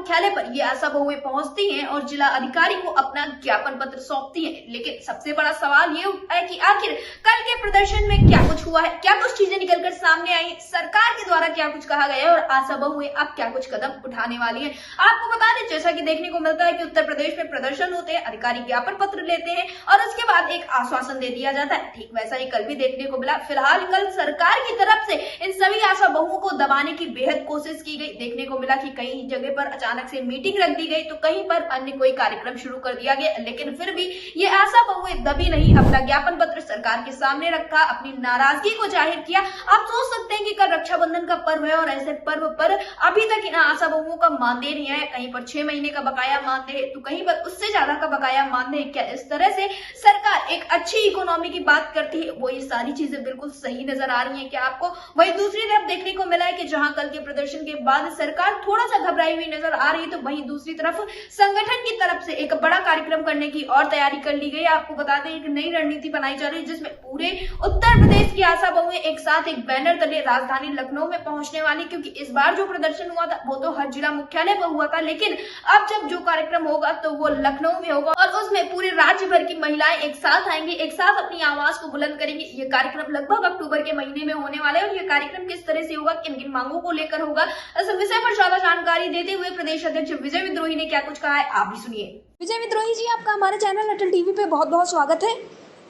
मुख्यालय पर ये आशा बहुएं पहुंचती हैं और जिला अधिकारी को अपना ज्ञापन पत्र सौंपती हैं। लेकिन सबसे बड़ा सवाल ये उठता है कि आखिर कल के प्रदर्शन में क्या कुछ हुआ है, क्या कुछ चीजें निकलकर सामने आई, सरकार के द्वारा क्या कुछ कहा गया है और आशा बहुएं अब क्या कुछ कदम उठाने वाली हैं। आपको बता दें, जैसा कि देखने को मिलता है कि उत्तर प्रदेश में प्रदर्शन होते हैं, अधिकारी ज्ञापन पत्र लेते हैं और उसके बाद एक आश्वासन दे दिया जाता है। ठीक वैसा ही कल भी देखने को मिला। फिलहाल कल सरकार की तरफ से इन सभी आशा बहुओं को दबाने की बेहद कोशिश की गई। देखने को मिला कि कई जगह पर अचानक से मीटिंग रख दी गई तो कहीं पर अन्य कोई कार्यक्रम शुरू कर दिया गया, लेकिन फिर भी ये आशा बहुएं दबी नहीं, अपना ज्ञापन पत्र सरकार के सामने रखा, अपनी नाराजगी को जाहिर किया। आप सोच सकते हैं कि कल रक्षाबंधन का पर्व है और ऐसे पर्व पर अभी तक इन आशा बहुओं का मानदेय नहीं है। कहीं पर 6 महीने का बकाया मानदेय तो कहीं पर उससे ज्यादा का बकाया मानदेय। क्या इस तरह से सरकार एक अच्छी इकोनॉमी की बात करती है? वो ये सारी चीजें बिल्कुल सही नजर आ रही है क्या आपको? वहीं दूसरी तरफ देखने को मिला है कि जहां कल के प्रदर्शन के बाद सरकार थोड़ा सा घबराई हुई नजर आ रही है, तो वहीं दूसरी तरफ संगठन की तरफ से एक बड़ा कार्यक्रम करने की और तैयारी कर ली गई। आपको बता दें, एक नई रणनीति बनाई जा रही है जिसमें पूरे उत्तर प्रदेश की आशा बहुएं एक साथ एक बैनर तले राजधानी लखनऊ में पहुंचने वाली, क्योंकि इस बार जो प्रदर्शन हुआ था वो तो हर जिला मुख्यालय पर हुआ था, लेकिन अब जब जो कार्यक्रम होगा तो वो लखनऊ में होगा और उसमें पूरे राज्य भर की महिलाएं एक साथ आएंगी, एक साथ अपनी आवाज को बुलंद करेंगी। ये कार्यक्रम लगभग अक्टूबर के महीने में होने वाला है और ये कार्यक्रम किस तरह से होगा, किन किन मांगों को लेकर होगा, इस विषय पर ज्यादा जानकारी देते हुए प्रदेश अध्यक्ष विजय विद्रोही ने क्या कुछ कहा है, आप भी सुनिए। विजय विद्रोही जी, आपका हमारे चैनल अटल टीवी पे बहुत बहुत स्वागत है।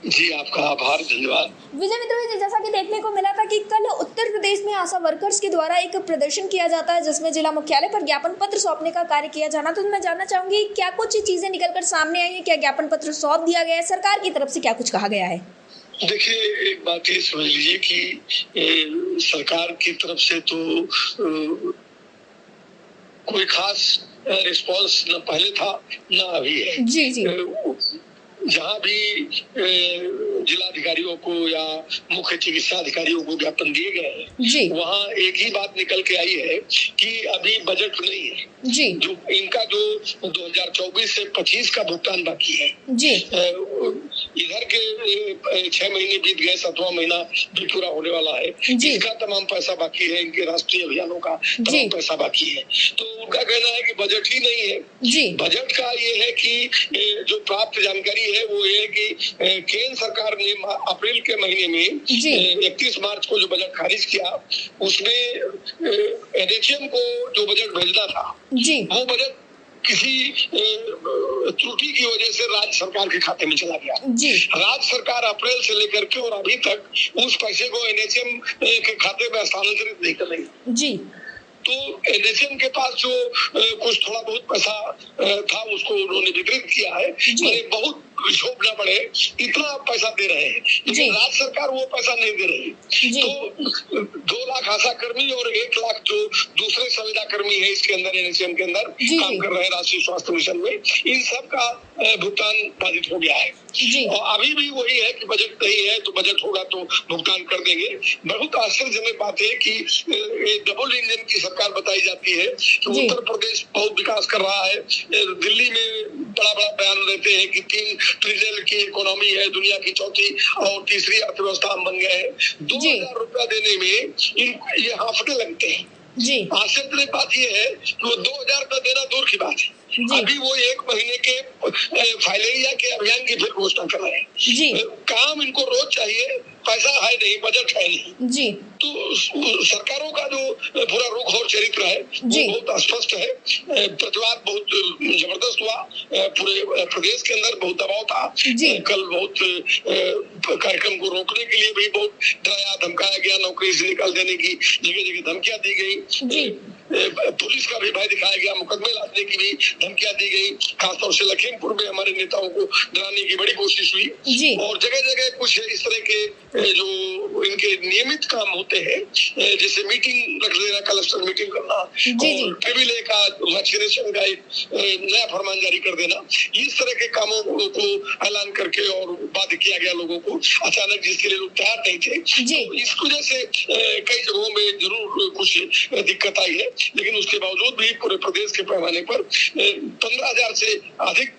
जी, आपका आभार, धन्यवाद। विजय विद्रोही जी, जैसा कि देखने को मिला था कि कल उत्तर प्रदेश में आशा वर्कर्स के द्वारा एक प्रदर्शन किया जाता है जिसमें जिला मुख्यालय पर ज्ञापन पत्र सौंपने का कार्य किया जाना, तो मैं जानना चाहूंगी क्या कुछ चीजें निकलकर सामने आई है, क्या ज्ञापन पत्र सौंप दिया गया है, सरकार की तरफ से क्या कुछ कहा गया है? देखिए, एक बात ये समझ लीजिए कि सरकार की तरफ से तो कोई खास रिस्पांस न पहले था न अभी है। जी जी। जहाँ भी जिलाधिकारियों को या मुख्य चिकित्सा अधिकारियों को ज्ञापन दिए गए हैं, वहाँ एक ही बात निकल के आई है कि अभी बजट नहीं है जी। जो इनका जो 2024 से 25 का भुगतान बाकी है जी। इधर के 6 महीने बीत गए, 7वां महीना भी पूरा होने वाला है, इसका तमाम पैसा बाकी है, इनके राष्ट्रीय अभियानों का तमाम पैसा बाकी है। तो उनका कहना है कि बजट ही नहीं है जी। बजट का ये है कि जो प्राप्त जानकारी है वो ये है कि केंद्र सरकार ने अप्रैल के महीने में 31 मार्च को जो बजट खारिज किया, उसमें एनएचएम को जो बजट भेजना था जी, वो बजट किसी त्रुटि की वजह से राज्य सरकार के खाते में चला गया जी। राज्य सरकार अप्रैल से लेकर के और अभी तक उस पैसे को एनएचएम के खाते में हस्तांतरित नहीं कर रही जी। तो एनएचएम के पास जो कुछ थोड़ा बहुत पैसा था उसको उन्होंने वितरित किया है, बहुत विक्षोभ न पड़े इतना पैसा दे रहे हैं, लेकिन राज्य सरकार वो पैसा नहीं दे रही। तो 2 लाख आशा कर्मी और 1 लाख जो दूसरे संविदा कर्मी है इसके अंदर एनएचएम के अंदर काम कर रहे हैं राष्ट्रीय स्वास्थ्य मिशन में, इन सब का भुगतान बाधित हो गया है और अभी भी वही है कि बजट नहीं है, तो बजट होगा तो भुगतान कर देंगे। बहुत आश्चर्यजनक बात है कि डबल इंजन की सरकार बताई जाती है कि उत्तर प्रदेश बहुत विकास कर रहा है, दिल्ली में बड़ा बड़ा बयान देते हैं कि 3 ट्रिलियन की इकोनॉमी है, दुनिया की चौथी और तीसरी अर्थव्यवस्था हम बन गए हैं। 2000 रुपया देने में ये हाफते लगते हैं जी। आश्चर्यजनक बात ये है कि वो 2000 रुपया देना दूर की बात है, अभी वो 1 महीने के फाइलेरिया के अभियान की फिर घोषणा कर रहे हैं जी। काम इनको रोज चाहिए, पैसा है नहीं, बजट है नहीं जी। तो सरकारों का जो पूरा रुख और चरित्र है वो बहुत स्पष्ट है। प्रतिवाद बहुत जबरदस्त हुआ, पूरे प्रदेश के अंदर बहुत दबाव था, कल बहुत कार्यक्रम को रोकने के लिए भी बहुत डराया धमकाया गया, नौकरी से निकाल देने की जगह जगह धमकियां दी गई, पुलिस का भी भय दिखाया गया, मुकदमे लादने की भी धमकियां दी गई, खासतौर से लखीमपुर में हमारे नेताओं को डराने की बड़ी कोशिश हुई और जगह जगह कुछ इस तरह के जो इनके नियमित काम होते हैं, जैसे मीटिंग रख देना, क्लस्टर मीटिंग करना और ट्रिब्यूनल का वैक्सीनेशन का एक नया फरमान जारी कर देना, इस तरह के कामों को ऐलान करके और बाध्य किया गया लोगों को अचानक, जिसके लिए लोग तैयार नहीं थे। तो इस वजह से कई जगहों में जरूर कुछ दिक्कत आई है। लेकिन उसके बावजूद भी पूरे प्रदेश के पैमाने पर 15,000 से अधिक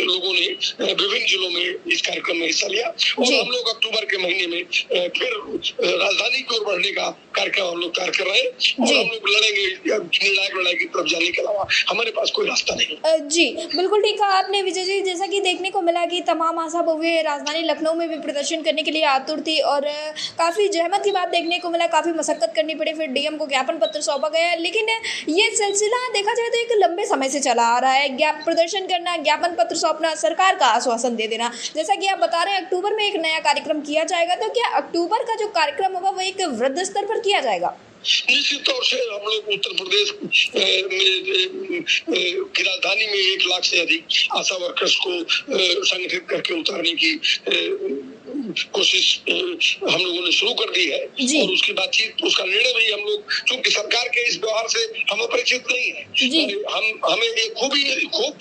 लोगों ने विभिन्न जिलों में इस कार्यक्रम में हिस्सा लिया। और हम लोग अक्टूबर के महीने में फिर राजधानी की ओर बढ़ने का कार्यक्रम हम लोग तैयार कर रहे हैं और हम लोग लड़ेंगे, निर्णायक लड़ाई की तरफ जाने के अलावा हमारे पास कोई रास्ता नहीं। जी बिल्कुल ठीक कहा आपने विजय जी। जैसा कि देखने को मिला कि तमाम आशा बहुएं राजधानी लखनऊ में भी प्रदर्शन करने के लिए आतुर थी और काफ़ी जहमत की बात देखने को मिला, काफ़ी मशक्कत करनी पड़ी, फिर डीएम को ज्ञापन पत्र सौंपा गया। लेकिन ये सिलसिला देखा जाए तो एक लंबे समय से चला आ रहा है। प्रदर्शन करना, ज्ञापन पत्र सौंपना, सरकार का आश्वासन दे देना। जैसा कि आप बता रहे हैं अक्टूबर में एक नया कार्यक्रम किया जाएगा, तो क्या अक्टूबर का जो कार्यक्रम होगा वो एक वृहद स्तर पर किया जाएगा? निश्चित तौर से हम लोग उत्तर प्रदेश की राजधानी में 1 लाख से अधिक आशा वर्कर्स को संगठित करके उतारने की कोशिश हम लोगों ने शुरू कर दी है और उसकी बातचीत, उसका निर्णय भी हम लोग, चूंकि सरकार के इस व्यवहार से हम अपरिचित नहीं है, हमें ये खूब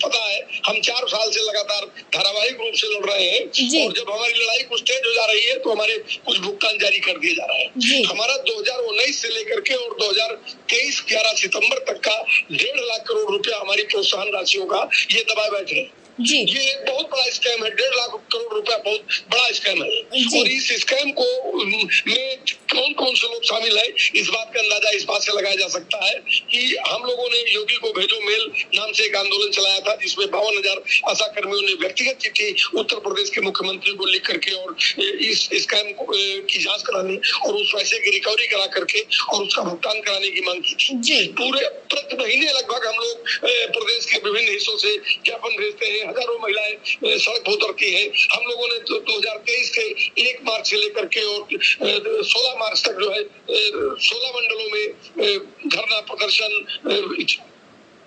पता है। हम 4 साल से लगातार धारावाहिक रूप से लड़ रहे हैं और जब हमारी लड़ाई कुछ तेज हो जा रही है तो हमारे कुछ भुगतान जारी कर दिए जा रहे हैं। हमारा 2019 से लेकर के और 2023 11 सितंबर तक का 1.5 लाख करोड़ रुपया हमारी प्रोत्साहन राशियों का ये दबाए बैठे हैं। ये एक बहुत बड़ा स्कैम है। 1.5 लाख करोड़ रुपया बहुत बड़ा स्कैम है और इस स्कैम को में कौन कौन से लोग शामिल है, इस बात का अंदाजा इस बात से लगाया जा सकता है कि हम लोगों ने योगी को भेजो मेल नाम से एक आंदोलन चलाया था, जिसमें 52,000 आशा कर्मियों ने व्यक्तिगत चिट्ठी उत्तर प्रदेश के मुख्यमंत्री को लिख करके और इस स्कैम की जांच कराने और उस पैसे की रिकवरी करा करके और उसका भुगतान कराने की मांग की थी। पूरे प्रति महीने लगभग हम लोग प्रदेश के विभिन्न हिस्सों से ज्ञापन भेजते हैं। हजारों महिलाएं सड़क पर उतरती हैं। हम लोगों ने 2023 के 1 मार्च से लेकर के और 16 मार्च तक जो है 16 मंडलों में धरना प्रदर्शन,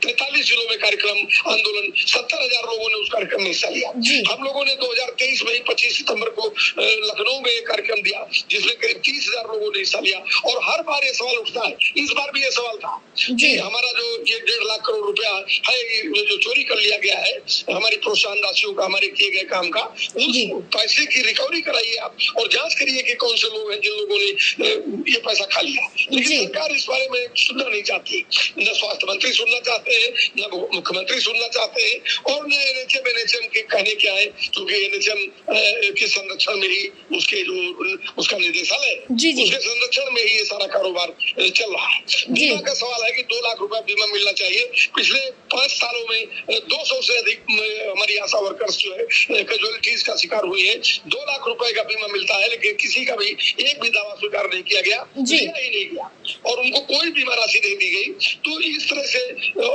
43 जिलों में कार्यक्रम, आंदोलन, 70,000 लोगों ने उस कार्यक्रम में हिस्सा लिया। हम लोगों ने 2023 में 25 सितंबर को लखनऊ में एक कार्यक्रम दिया जिसमें करीब 30,000 लोगों ने हिस्सा लिया और हर बार ये सवाल उठता है। इस बार भी ये सवाल था कि हमारा जो ये 1.5 लाख करोड़ रुपया है जो चोरी कर लिया गया है हमारी प्रोत्साहन राशियों का, हमारे किए गए काम का, उस पैसे की रिकवरी कराइए आप और जांच करिए कि कौन से लोग हैं जिन लोगों ने ये पैसा खा लिया। लेकिन सरकार इस बारे में सुनना नहीं चाहती। न स्वास्थ्य मंत्री सुनना चाहते हैं, न मुख्यमंत्री सुनना चाहते हैं और न एनएचएम के कहने क्या है, क्योंकि एनएचएम के संरक्षण में ही उसका निदेशालय उसके संरक्षण में ही ये सारा कारोबार चल रहा है। बीमा का सवाल है कि 2 लाख रुपया बीमा मिलना चाहिए। पिछले 5 सालों में 200 से अधिक हमारी आशा वर्कर्स जो है कैजुअलिटीज का शिकार हुई है। 2 लाख रुपए का बीमा मिलता है लेकिन किसी का भी एक भी दावा स्वीकार नहीं किया गया, दिया ही नहीं गया और उनको कोई बीमा राशि नहीं दी गई। तो इस तरह से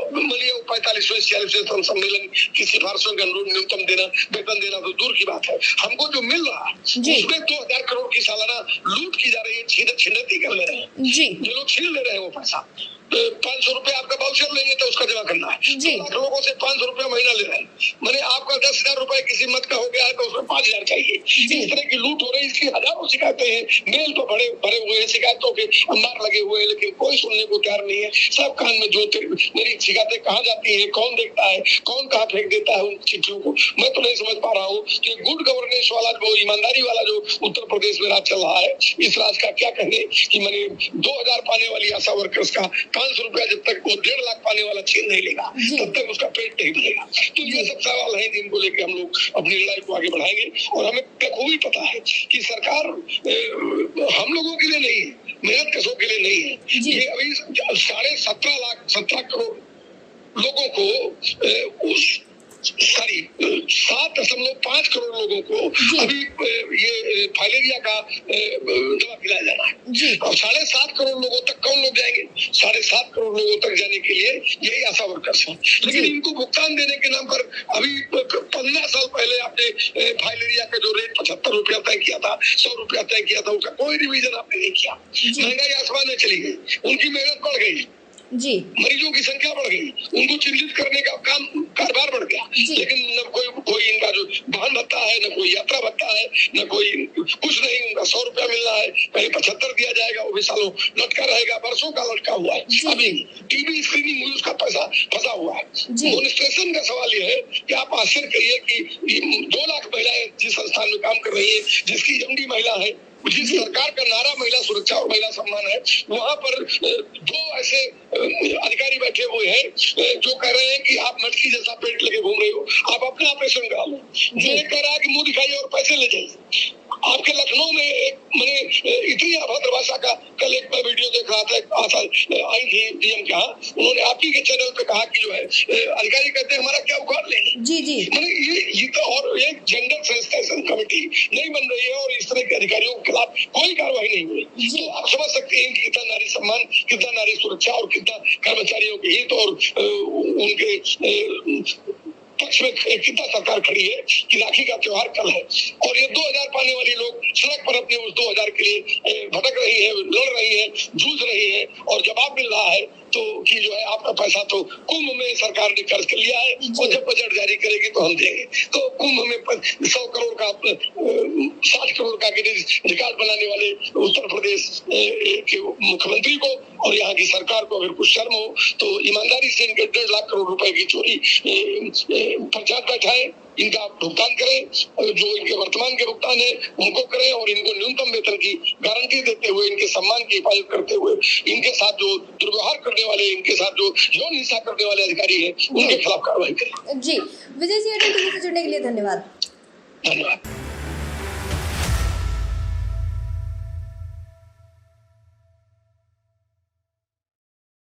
45वें 46वें सम्मेलन की सिफारिशों के अनुरूप न्यूनतम देना, वेतन देना तो दूर की बात है, हमको जो मिल रहा है उसमें 2,000 करोड़ की सालाना लूट की जा रही है, छिनती कर ले रहे हैं। जो लोग छीन ले रहे हैं वो पैसा। 500 रुपए आपका बाउचर लेंगे तो उसका जमा करना है। 2 लाख लोगों से 500 रुपया महीना ले रहे हैं। मैंने आपका 10,000 रुपए किसी मत का हो गया है तो उसमें 5,000 चाहिए। इस तरह की लूट हो रही है। इसकी हजारों शिकायतें हैं, मेल तो भरे हुए हैं, शिकायतों के अंबार लगे हुए हैं, लेकिन कोई सुनने को तैयार नहीं है। सब कान में जो मेरी शिकायतें कहाँ जाती है, कौन देखता है, कौन कहाँ फेंक देता है उन चिट्ठियों को, मैं तो नहीं समझ पा रहा हूँ कि गुड गवर्नेंस वाला जो ईमानदारी वाला जो उत्तर प्रदेश में राज चल रहा है, इस राज का क्या कहने कि मैंने 2,000 पाने वाली आशा वर्कर्स का 500 रुपया जब तक वो 1.5 लाख पाने वाला छीन नहीं लेगा तब तक उसका पेट नहीं भरेगा। तो ये सब सवाल है जिनको लेके हम लोग अपनी लड़ाई को आगे बढ़ाएंगे और हमें बखूबी पता है कि सरकार हम लोगों के लिए नहीं है, मेहनत कशों के लिए नहीं है। ये अभी 17 करोड़ लोगों को उस 7.5 करोड़ लोगों को अभी ये फाइलेरिया का दवा खिलाया जाना है और 7.5 करोड़ लोगों तक कौन लोग जाएंगे? 7.5 करोड़ लोगों तक जाने के लिए यही आशा वर्कर्स हैं। लेकिन इनको भुगतान देने के नाम पर अभी 15 साल पहले आपने फाइलेरिया का जो रेट 75 रुपया तय किया था, 100 रुपया तय किया था, उसका कोई रिवीजन आपने नहीं किया। महंगाई आसमान में चली गई, उनकी मेहनत बढ़ गई, मरीजों की संख्या बढ़ गई, उनको चिन्हित करने का कारोबार बढ़ गया, लेकिन न कोई इनका जो वाहन भत्ता है, न कोई यात्रा भत्ता है, न कोई कुछ नहीं। उनका 100 रुपया मिल रहा है, पहले 75 दिया जाएगा, वो भी सालों लटका रहेगा, वर्षों का लटका हुआ है। अभी टीबी स्क्रीनिंग हुई, उसका पैसा फंसा हुआ है। एडमिनिस्ट्रेशन का सवाल ये है कि आप आश्चर्य करिए कि 2 लाख महिलाएं जिस संस्थान में काम कर रही है, जिसकी एमडी महिला है, जिस सरकार का नारा महिला सुरक्षा और महिला सम्मान है, वहां पर दो ऐसे अधिकारी बैठे हुए हैं जो कह रहे हैं कि आप मटकी जैसा पेट लेके घूम रहे हो, आप अपना ऑपरेशन करा लो। ये कह रहा है कि मुंह दिखाइए और पैसे ले जाइए। आपके लखनऊ में एक मैंने इतनी अभद्र भाषा का कल एक मैं वीडियो देख रहा था, आई थी डीएम के यहाँ, उन्होंने आप ही के चैनल पे कहा कि जो है अधिकारी कहते हैं हमारा क्या उखाड़ लेंगे। जी जी, मैंने ये तो, और एक जेंडर सेंसिटाइजेशन कमेटी नहीं बन रही है और इस तरह के अधिकारियों के खिलाफ कोई कार्रवाई नहीं हुई, तो आप समझ सकते हैं कि कितना नारी सम्मान, कितना नारी सुरक्षा और कितना कर्मचारियों के हित और उनके पक्ष में कितना सरकार खड़ी है कि राखी का त्योहार कल है और ये 2000 पाने वाली लोग सड़क पर अपने उस 2000 के लिए भटक रही है, लड़ रही है, जूझ रही है और जवाब मिल रहा है तो कि जो है आपका पैसा तो कुंभ में सरकार ने खर्च कर लिया है और जब बजट जारी करेगी तो हम देंगे। तो कुंभ में 100 करोड़ का 60 करोड़ का रिकॉर्ड बनाने वाले उत्तर प्रदेश के मुख्यमंत्री को और यहाँ की सरकार को अगर कुछ शर्म हो तो ईमानदारी से इनके 1.5 लाख करोड़ रुपए की चोरी पर जांच बैठाएं, इनका भुगतान करें, जो इनके वर्तमान के भुगतान है उनको करें और इनको न्यूनतम वेतन की गारंटी देते हुए, इनके सम्मान की हिफाजत करते हुए, इनके साथ जो दुर्व्यवहार करने वाले, इनके साथ जो यौन हिंसा करने वाले अधिकारी हैं उनके खिलाफ कार्रवाई करें। जी, विजय जी, टीवी से जुड़ने के लिए धन्यवाद। धन्यवाद।